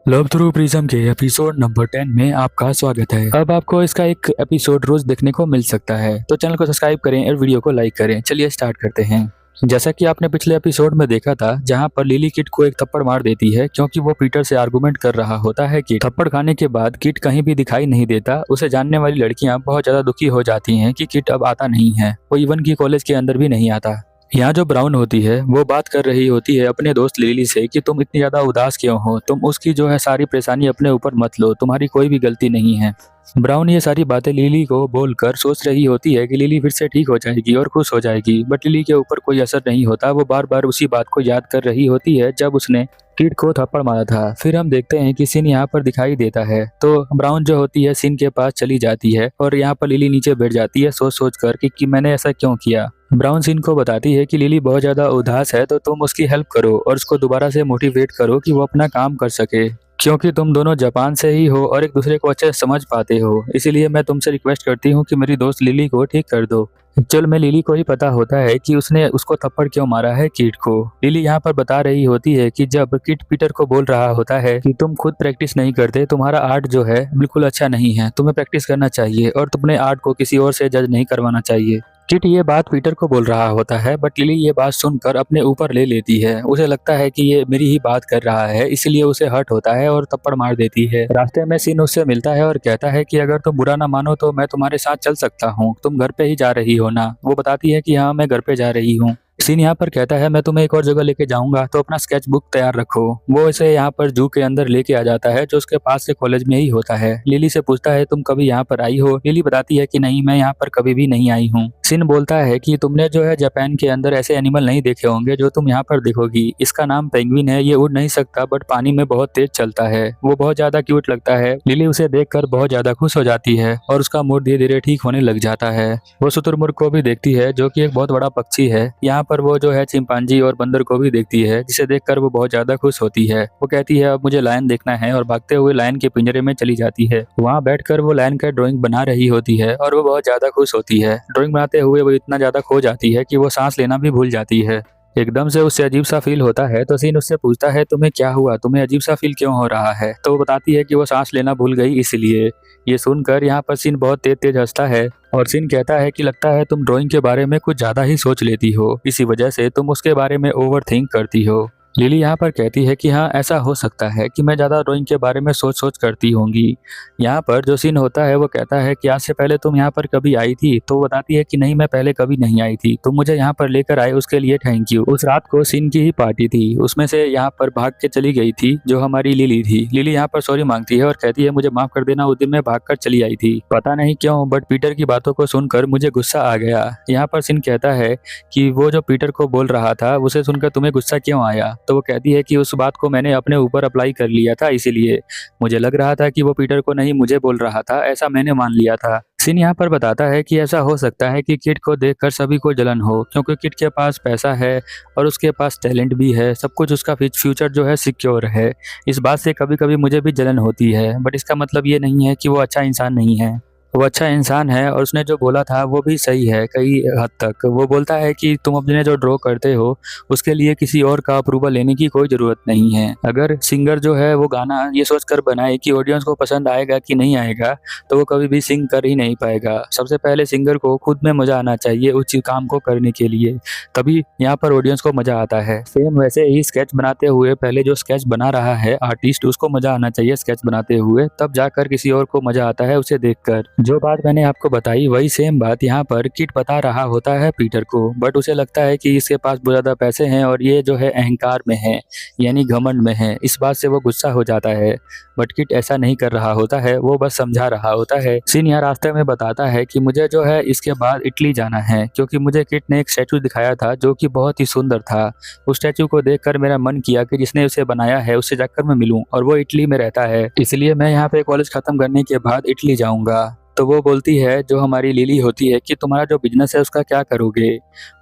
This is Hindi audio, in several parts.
लव थ्रू प्रिज्म के एपिसोड नंबर 10 में आपका स्वागत है। अब आपको इसका एक एपिसोड रोज देखने को मिल सकता है, तो चैनल को सब्सक्राइब करें और वीडियो को लाइक करें। चलिए स्टार्ट करते हैं। जैसा कि आपने पिछले एपिसोड में देखा था, जहां पर लिली किट को एक थप्पड़ मार देती है क्योंकि वो पीटर से आर्गुमेंट कर रहा होता है कि थप्पड़ खाने के बाद किट कहीं भी दिखाई नहीं देता। उसे जानने वाली लड़कियां बहुत ज्यादा दुखी हो जाती हैं कि किट अब आता नहीं है, वो इवन की कॉलेज के अंदर भी नहीं आता। यहाँ जो ब्राउन होती है वो बात कर रही होती है अपने दोस्त लिली से कि तुम इतनी ज्यादा उदास क्यों हो, तुम उसकी जो है सारी परेशानी अपने ऊपर मत लो, तुम्हारी कोई भी गलती नहीं है। ब्राउन ये सारी बातें लिली को बोलकर सोच रही होती है कि लिली फिर से ठीक हो जाएगी और खुश हो जाएगी, बट लिली के ऊपर कोई असर नहीं होता। वो बार बार उसी बात को याद कर रही होती है जब उसने किट को थप्पड़ मारा था। फिर हम देखते हैं कि सीन यहाँ पर दिखाई देता है, तो ब्राउन जो होती है सीन के पास चली जाती है और यहाँ पर लिली नीचे बैठ जाती है सोच सोच कर कि मैंने ऐसा क्यों किया। ब्राउन सीन को बताती है कि लिली बहुत ज्यादा उदास है, तो तुम उसकी हेल्प करो और उसको दोबारा से मोटिवेट करो कि वो अपना काम कर सके, क्योंकि तुम दोनों जापान से ही हो और एक दूसरे को अच्छे से समझ पाते हो। इसीलिए मैं तुमसे रिक्वेस्ट करती हूँ कि मेरी दोस्त लिली को ठीक कर दो। एक्चुअल में लिली को ही पता होता है कि उसने उसको थप्पड़ क्यों मारा है किट को। लिली यहाँ पर बता रही होती है कि जब किट पीटर को बोल रहा होता है कि तुम खुद प्रैक्टिस नहीं करते, तुम्हारा आर्ट जो है बिल्कुल अच्छा नहीं है, तुम्हें प्रैक्टिस करना चाहिए और तुमने आर्ट को किसी और से जज नहीं करवाना चाहिए। किट ये बात पीटर को बोल रहा होता है, बट लिली ये बात सुनकर अपने ऊपर ले लेती है। उसे लगता है कि ये मेरी ही बात कर रहा है, इसलिए उसे हर्ट होता है और थप्पड़ मार देती है। रास्ते में सीन उससे मिलता है और कहता है कि अगर तुम बुरा ना मानो तो मैं तुम्हारे साथ चल सकता हूँ, तुम घर पे ही जा रही हो ना। वो बताती है कि हाँ, मैं घर पे जा रही हूँ। सीन यहाँ पर कहता है मैं तुम्हें एक और जगह लेके जाऊंगा, तो अपना स्केच बुक तैयार रखो। वो इसे यहाँ पर जू के अंदर लेके आ जाता है जो उसके पास से कॉलेज में ही होता है। लिली से पूछता है तुम कभी यहाँ पर आई हो। लिली बताती है कि नहीं, मैं यहाँ पर कभी भी नहीं आई हूँ। सीन बोलता है कि तुमने जो है जापान के अंदर ऐसे एनिमल नहीं देखे होंगे जो तुम यहाँ पर देखोगी। इसका नाम पेंगुइन है, ये उड़ नहीं सकता बट पानी में बहुत तेज चलता है। वो बहुत ज्यादा क्यूट लगता है। लिली उसे देखकर बहुत ज्यादा खुश हो जाती है और उसका मूड धीरे धीरे ठीक होने लग जाता है। वो शुतुरमुर्ग को भी देखती है जो कि एक बहुत बड़ा पक्षी है। यहाँ पर वो जो है चिंपांजी और बंदर को भी देखती है, जिसे देखकर वो बहुत ज्यादा खुश होती है। वो कहती है अब मुझे लायन देखना है और भागते हुए लायन के पिंजरे में चली जाती है। वहाँ बैठकर वो लायन का ड्राइंग बना रही होती है और वो बहुत ज्यादा खुश होती है। ड्राइंग बनाते हुए वो इतना ज्यादा खो जाती है कि वो सांस लेना भी भूल जाती है। एकदम से उससे अजीब सा फील होता है, तो सीन उससे पूछता है तुम्हें क्या हुआ, तुम्हें अजीब सा फील क्यों हो रहा है। तो वो बताती है कि वो सांस लेना भूल गई इसलिए। ये सुनकर यहाँ पर सीन बहुत तेज तेज हंसता है और सीन कहता है कि लगता है तुम ड्राइंग के बारे में कुछ ज्यादा ही सोच लेती हो, इसी वजह से तुम उसके बारे में ओवर थिंक करती हो। लिली यहाँ पर कहती है कि हाँ, ऐसा हो सकता है कि मैं ज़्यादा ड्राइंग के बारे में सोच सोच करती होंगी। यहाँ पर जो सीन होता है वो कहता है कि आज से पहले तुम यहाँ पर कभी आई थी। तो वो बताती है कि नहीं, मैं पहले कभी नहीं आई थी, तुम मुझे यहाँ पर लेकर आए उसके लिए थैंक यू। उस रात को सीन की ही पार्टी थी, उसमें से यहाँ पर भाग के चली गई थी जो हमारी लिली थी। लिली यहाँ पर सॉरी मांगती है और कहती है मुझे माफ कर देना, उस दिन मैं भाग कर चली आई थी, पता नहीं क्यों, बट पीटर की बातों को सुनकर मुझे गुस्सा आ गया। यहाँ पर सीन कहता है कि वो जो पीटर को बोल रहा था उसे सुनकर तुम्हें गुस्सा क्यों आया। तो वो कहती है कि उस बात को मैंने अपने ऊपर अप्लाई कर लिया था, इसीलिए मुझे लग रहा था कि वो पीटर को नहीं मुझे बोल रहा था, ऐसा मैंने मान लिया था। सीन यहाँ पर बताता है कि ऐसा हो सकता है कि किट को देखकर सभी को जलन हो, क्योंकि किट के पास पैसा है और उसके पास टैलेंट भी है, सब कुछ उसका फ्यूचर जो है सिक्योर है। इस बात से कभी कभी मुझे भी जलन होती है, बट इसका मतलब ये नहीं है कि वो अच्छा इंसान नहीं है। वो अच्छा इंसान है और उसने जो बोला था वो भी सही है कई हद तक। वो बोलता है कि तुम अपने जो ड्रॉ करते हो उसके लिए किसी और का अप्रूवल लेने की कोई ज़रूरत नहीं है। अगर सिंगर जो है वो गाना ये सोचकर बनाए कि ऑडियंस को पसंद आएगा कि नहीं आएगा, तो वो कभी भी सिंग कर ही नहीं पाएगा। सबसे पहले सिंगर को खुद में मज़ा आना चाहिए उस काम को करने के लिए, तभी यहाँ पर ऑडियंस को मज़ा आता है। सेम वैसे ही स्केच बनाते हुए पहले जो स्केच बना रहा है आर्टिस्ट, उसको मज़ा आना चाहिए स्केच बनाते हुए, तब जाकर किसी और को मज़ा आता है उसे देखकर। जो बात मैंने आपको बताई वही सेम बात यहाँ पर किट बता रहा होता है पीटर को, बट उसे लगता है कि इसके पास बहुत ज्यादा पैसे हैं और ये जो है अहंकार में है, यानी घमंड में है। इस बात से वो गुस्सा हो जाता है, बट किट ऐसा नहीं कर रहा होता है, वो बस समझा रहा होता है। सीन यहाँ रास्ते में बताता है कि मुझे जो है इसके बाद इटली जाना है, क्योंकि मुझे किट ने एक स्टैचू दिखाया था जो कि बहुत ही सुंदर था। उस स्टैचू को देखकर मेरा मन किया कि जिसने उसे बनाया है उससे जाकर मैं मिलूं, और वो इटली में रहता है, इसलिए मैं यहाँ पे कॉलेज खत्म करने के बाद इटली जाऊंगा। तो वो बोलती है, जो हमारी लिली होती है, कि तुम्हारा जो बिजनेस है उसका क्या करोगे।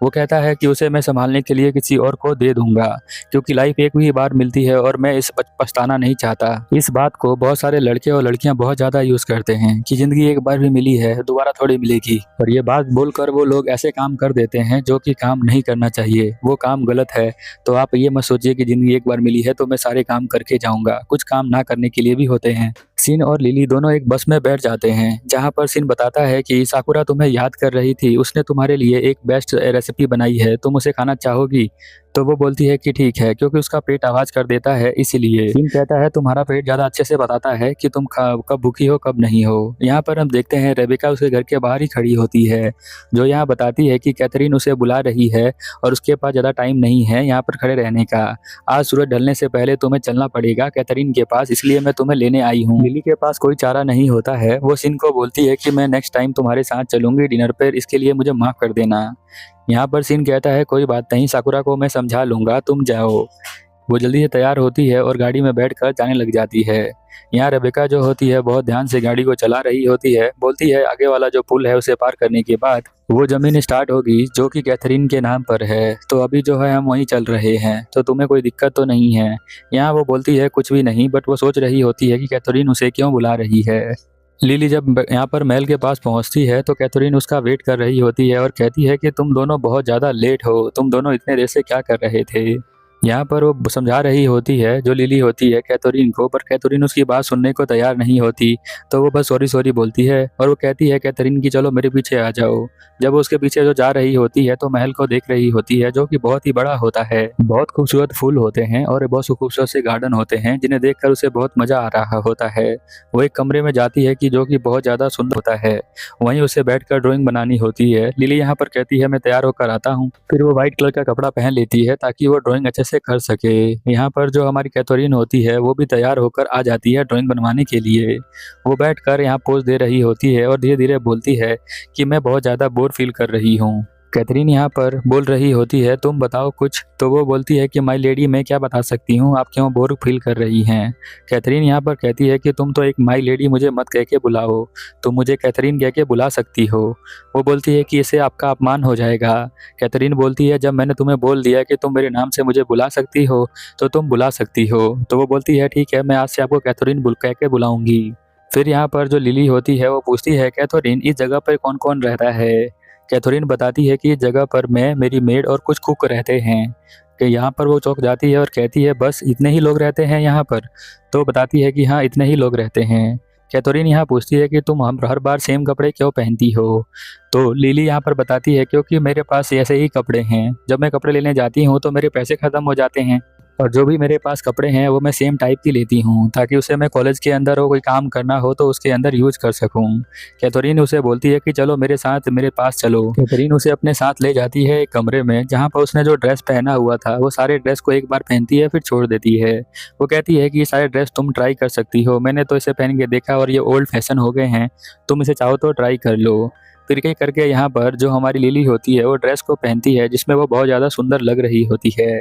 वो कहता है कि उसे मैं संभालने के लिए किसी और को दे दूंगा, क्योंकि लाइफ एक ही बार मिलती है और मैं इस पछताना नहीं चाहता। इस बात को बहुत सारे लड़के और लड़कियां बहुत ज्यादा यूज करते हैं कि जिंदगी एक बार भी मिली है, दोबारा थोड़ी मिलेगी। और ये बात बोलकर वो लोग ऐसे काम कर देते हैं जो कि काम नहीं करना चाहिए, वो काम गलत है। तो आप ये मत सोचिए कि जिंदगी एक बार मिली है तो मैं सारे काम करके जाऊंगा, कुछ काम ना करने के लिए भी होते हैं। सिन और लिली दोनों एक बस में बैठ जाते हैं, जहां पर सिन बताता है कि साकुरा तुम्हें याद कर रही थी, उसने तुम्हारे लिए एक बेस्ट रेसिपी बनाई है, तुम उसे खाना चाहोगी। तो वो बोलती है कि ठीक है, क्योंकि उसका पेट आवाज कर देता है इसीलिए। सिन कहता है तुम्हारा पेट ज्यादा अच्छे से बताता है कि तुम कब भूखी हो कब नहीं हो। यहाँ पर हम देखते हैं रेबेका उसके घर के बाहर ही खड़ी होती है, जो यहाँ बताती है कि कैथरीन उसे बुला रही है और उसके पास ज्यादा टाइम नहीं है यहाँ पर खड़े रहने का। आज सूरज ढलने से पहले तुम्हें चलना पड़ेगा कैथरीन के पास, इसलिए मैं तुम्हें लेने आई हूँ। लिली के पास कोई चारा नहीं होता है, वो सिन को बोलती है कि मैं नेक्स्ट टाइम तुम्हारे साथ चलूंगी डिनर पर, इसके लिए मुझे माफ कर देना। यहाँ पर सिन कहता है कोई बात नहीं, साकुरा को मैं समझा लूंगा, तुम जाओ। वो जल्दी से तैयार होती है और गाड़ी में बैठकर जाने लग जाती है। यहाँ रेबेका जो होती है बहुत ध्यान से गाड़ी को चला रही होती है, बोलती है आगे वाला जो पुल है उसे पार करने के बाद वो जमीन स्टार्ट होगी जो कि कैथरीन के नाम पर है, तो अभी जो है हम वहीं चल रहे हैं, तो तुम्हें कोई दिक्कत तो नहीं है। यहाँ वो बोलती है कुछ भी नहीं, बट वो सोच रही होती है कि कैथरीन उसे क्यों बुला रही है। लिली जब यहाँ पर महल के पास पहुँचती है तो कैथरीन उसका वेट कर रही होती है और कहती है कि तुम दोनों बहुत ज़्यादा लेट हो, तुम दोनों इतने देर से क्या कर रहे थे। यहाँ पर वो समझा रही होती है, जो लिली होती है, कैथरीन को, पर कैथरीन उसकी बात सुनने को तैयार नहीं होती। तो वो बस सॉरी सॉरी बोलती है और वो कहती है कैथरीन की चलो मेरे पीछे आ जाओ। जब वो उसके पीछे जो जा रही होती है तो महल को देख रही होती है, जो कि बहुत ही बड़ा होता है, बहुत खूबसूरत फूल होते हैं और बहुत खूबसूरत से गार्डन होते हैं जिन्हें देखकर उसे बहुत मजा आ रहा होता है। वो एक कमरे में जाती है कि जो कि बहुत ज्यादा सुंदर होता है, वहीं उसे बैठकर ड्राइंग बनानी होती है। लिली यहाँ पर कहती है मैं तैयार होकर आता हूँ, फिर वो व्हाइट कलर का कपड़ा पहन लेती है ताकि वो ड्राइंग अच्छे से कर सके। यहाँ पर जो हमारी कैथरीन होती है वो भी तैयार होकर आ जाती है ड्राइंग बनवाने के लिए। वो बैठकर यहाँ पोज दे रही होती है और धीरे धीरे बोलती है कि मैं बहुत ज़्यादा बोर फील कर रही हूँ। कैथरीन यहाँ पर बोल रही होती है तुम बताओ कुछ। तो वो बोलती है कि माय लेडी मैं क्या बता सकती हूँ, आप क्यों बोर फील कर रही हैं। कैथरीन यहाँ पर कहती है कि तुम तो एक माय लेडी मुझे मत कह के बुलाओ, तुम मुझे कैथरीन कह के बुला सकती हो। वो बोलती है कि इससे आपका अपमान हो जाएगा। कैथरीन बोलती है जब मैंने तुम्हें बोल दिया कि तुम मेरे नाम से मुझे बुला सकती हो तो तुम बुला सकती हो। तो वो बोलती है ठीक है, मैं आज से आपको कैथरीन कह के बुलाऊंगी। फिर यहाँ पर जो लिली होती है वो पूछती है कैथरीन इस जगह पर कौन कौन रहता है। कैथरीन बताती है कि इस जगह पर मैं, मेरी मेड और कुछ कुक रहते हैं। कि यहाँ पर वो चौंक जाती है और कहती है बस इतने ही लोग रहते हैं यहाँ पर। तो बताती है कि हाँ इतने ही लोग रहते हैं। कैथरीन यहाँ पूछती है कि तुम हम हर बार सेम कपड़े क्यों पहनती हो। तो लिली यहाँ पर बताती है क्योंकि मेरे पास ऐसे ही कपड़े हैं, जब मैं कपड़े लेने जाती हूँ तो मेरे पैसे ख़त्म हो जाते हैं और जो भी मेरे पास कपड़े हैं वो मैं सेम टाइप की लेती हूँ ताकि उसे मैं कॉलेज के अंदर हो कोई काम करना हो तो उसके अंदर यूज कर सकूँ। कैथरीन उसे बोलती है कि चलो मेरे साथ, मेरे पास चलो। कैथरीन उसे अपने साथ ले जाती है एक कमरे में जहाँ पर उसने जो ड्रेस पहना हुआ था वो सारे ड्रेस को एक बार पहनती है फिर छोड़ देती है। वो कहती है कि ये सारे ड्रेस तुम ट्राई कर सकती हो, मैंने तो इसे पहन के देखा और ये ओल्ड फैशन हो गए हैं, तुम इसे चाहो तो ट्राई कर लो। फिर कहीं करके यहाँ पर जो हमारी लिली होती है वो ड्रेस को पहनती है जिसमें वो बहुत ज़्यादा सुंदर लग रही होती है।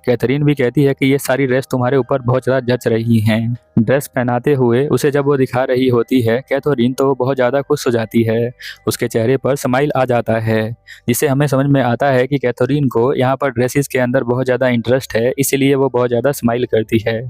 कैथरीन भी कहती है कि ये सारी ड्रेस तुम्हारे ऊपर बहुत ज़्यादा जच रही हैं। ड्रेस पहनाते हुए उसे जब वो दिखा रही होती है कैथरीन तो वो बहुत ज़्यादा खुश हो जाती है, उसके चेहरे पर स्माइल आ जाता है, जिससे हमें समझ में आता है कि कैथरीन को यहाँ पर ड्रेसेस के अंदर बहुत ज़्यादा इंटरेस्ट है, इसीलिए वो बहुत ज़्यादा स्माइल करती है।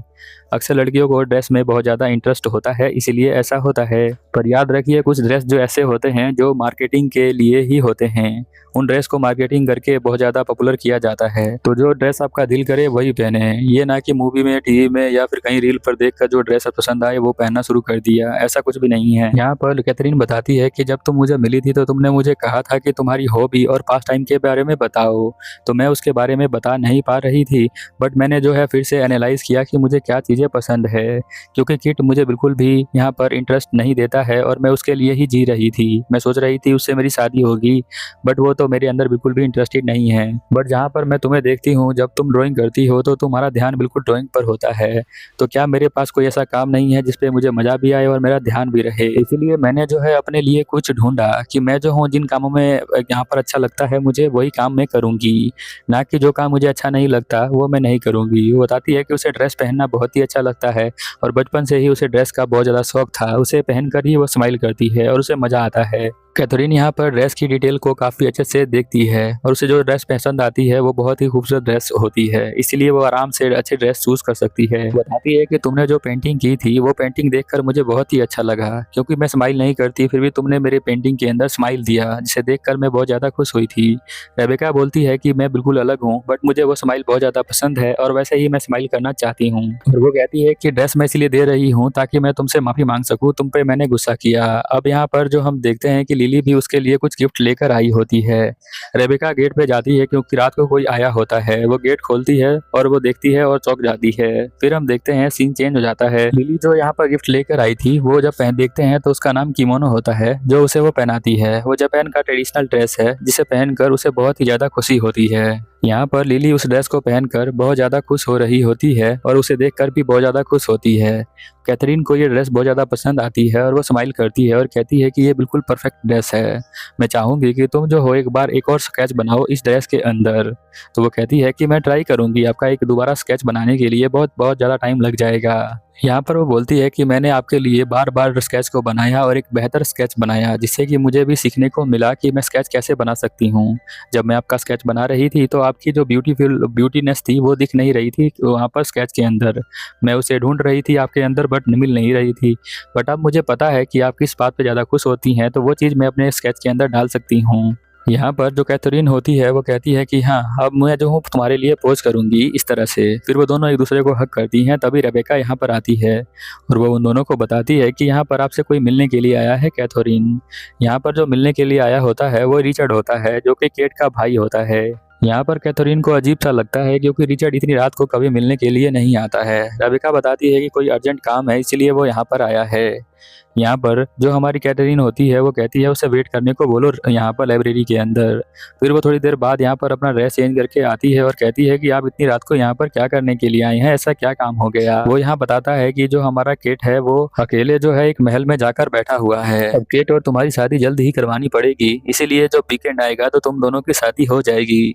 अक्सर लड़कियों को ड्रेस में बहुत ज़्यादा इंटरेस्ट होता है, इसीलिए ऐसा होता है। पर याद रखिए कुछ ड्रेस जो ऐसे होते हैं जो मार्केटिंग के लिए ही होते हैं, उन ड्रेस को मार्केटिंग करके बहुत ज़्यादा पॉपुलर किया जाता है। तो जो ड्रेस आपका दिल करे वही पहने, ये ना कि मूवी में, टीवी में या फिर कहीं रील पर देखकर जो ड्रेस पसंद आए वो पहनना शुरू कर दिया, ऐसा कुछ भी नहीं है। यहाँ पर कैथरीन बताती है कि जब तुम मुझे मिली थी तो तुमने मुझे कहा था कि तुम्हारी हॉबी और पास टाइम के बारे में बताओ, तो मैं उसके बारे में बता नहीं पा रही थी, बट मैंने जो है फिर से एनालाइज किया कि मुझे क्या चीज़ें पसंद है, क्योंकि किट मुझे बिल्कुल भी यहाँ पर इंटरेस्ट नहीं देता है और मैं उसके लिए ही जी रही थी। मैं सोच रही थी उससे मेरी शादी होगी, बट वो तो मेरे अंदर बिल्कुल भी इंटरेस्टेड नहीं है। बट जहाँ पर मैं तुम्हें देखती हूँ जब तुम ड्राइंग करती हो तो तुम्हारा ध्यान बिल्कुल ड्राइंग पर होता है, तो क्या मेरे पास कोई कोई ऐसा काम नहीं है जिसपे मुझे मजा भी आए और मेरा ध्यान भी रहे। इसीलिए मैंने जो है अपने लिए कुछ ढूंढा कि मैं जो हूँ जिन कामों में यहाँ पर अच्छा लगता है मुझे वही काम मैं करूँगी, ना कि जो काम मुझे अच्छा नहीं लगता वो मैं नहीं करूँगी। वो बताती है कि उसे ड्रेस पहनना बहुत ही अच्छा लगता है और बचपन से ही उसे ड्रेस का बहुत ज़्यादा शौक था। उसे पहनकर ही वो स्माइल करती है और उसे मज़ा आता है। कैथरीन यहाँ पर ड्रेस की डिटेल को काफ़ी अच्छे से देखती है और उसे जो ड्रेस पसंद आती है वो बहुत ही खूबसूरत ड्रेस होती है, इसीलिए वो आराम से अच्छी ड्रेस चूज कर सकती है। बताती है कि तुमने जो पेंटिंग की थी वो पेंटिंग देखकर मुझे बहुत ही अच्छा लगा, क्योंकि मैं स्माइल नहीं करती फिर भी तुमने मेरे पेंटिंग के अंदर स्माइल दिया, जिसे देखकर मैं बहुत ज़्यादा खुश हुई थी। रेबेका बोलती है कि मैं बिल्कुल अलग हूँ, बट मुझे वो स्माइल बहुत ज़्यादा पसंद है और वैसे ही मैं स्माइल करना चाहती हूँ। और वो कहती है कि ड्रेस मैं इसलिए दे रही हूँ ताकि मैं तुमसे माफ़ी मांग सकूँ, तुम पे मैंने गुस्सा किया। अब यहाँ पर जो हम देखते हैं कि लिली भी उसके लिए कुछ गिफ्ट लेकर आई होती है। रेबेका गेट पे जाती है क्योंकि रात को कोई आया होता है। वो गेट खोलती है और वो देखती है और चौंक जाती है। फिर हम देखते हैं सीन चेंज हो जाता है। लिली जो यहाँ पर गिफ्ट लेकर आई थी वो जब देखते हैं तो उसका नाम किमोनो होता है, जो उसे वो पहनाती है। वो जापान का ट्रेडिशनल ड्रेस है जिसे पहनकर उसे बहुत ही ज्यादा खुशी होती है। यहाँ पर लिली उस ड्रेस को पहनकर बहुत ज़्यादा खुश हो रही होती है और उसे देखकर भी बहुत ज़्यादा खुश होती है। कैथरीन को ये ड्रेस बहुत ज़्यादा पसंद आती है और वो स्माइल करती है और कहती है कि ये बिल्कुल परफेक्ट ड्रेस है। मैं चाहूँगी कि तुम जो हो एक बार एक और स्केच बनाओ इस ड्रेस के अंदर। तो वो कहती है कि मैं ट्राई करूँगी, आपका एक दोबारा स्केच बनाने के लिए बहुत बहुत ज़्यादा टाइम लग जाएगा। यहाँ पर वो बोलती है कि मैंने आपके लिए बार बार स्केच को बनाया और एक बेहतर स्केच बनाया, जिससे कि मुझे भी सीखने को मिला कि मैं स्केच कैसे बना सकती हूँ। जब मैं आपका स्केच बना रही थी तो आपकी जो ब्यूटीनेस थी वो दिख नहीं रही थी वहाँ पर स्केच के अंदर। मैं उसे ढूंढ रही थी आपके अंदर बट मिल नहीं रही थी। बट अब मुझे पता है कि आप किस बात पे ज़्यादा खुश होती हैं, तो वो चीज़ मैं अपने स्केच के अंदर डाल सकती हूँ। यहाँ पर जो कैथरीन होती है वो कहती है कि हाँ, अब मैं जो हूँ तुम्हारे लिए पोज करूँगी इस तरह से। फिर वो दोनों एक दूसरे को हक करती हैं। तभी रेबेका यहाँ पर आती है और वो उन दोनों को बताती है कि यहाँ पर आपसे कोई मिलने के लिए आया है कैथरीन। यहाँ पर जो मिलने के लिए आया होता है वो रिचर्ड होता है, जो कि केट का भाई होता है। यहाँ पर कैथरीन को अजीब सा लगता है क्योंकि रिचर्ड इतनी रात को कभी मिलने के लिए नहीं आता है। रेबेका बताती है कि कोई अर्जेंट काम है इसलिए वो यहाँ पर आया है। यहाँ पर जो हमारी कैथरीन होती है वो कहती है उसे वेट करने को बोलो यहाँ पर लाइब्रेरी के अंदर। फिर वो थोड़ी देर बाद यहाँ पर अपना ड्रेस चेंज करके आती है और कहती है कि आप इतनी रात को यहाँ पर क्या करने के लिए आए हैं, ऐसा क्या काम हो गया। वो यहाँ बताता है कि जो हमारा केट है वो अकेले जो है एक महल में जाकर बैठा हुआ है। अब केट और तुम्हारी शादी जल्द ही करवानी पड़ेगी, इसीलिए जब वीकेंड आएगा तो तुम दोनों की शादी हो जाएगी।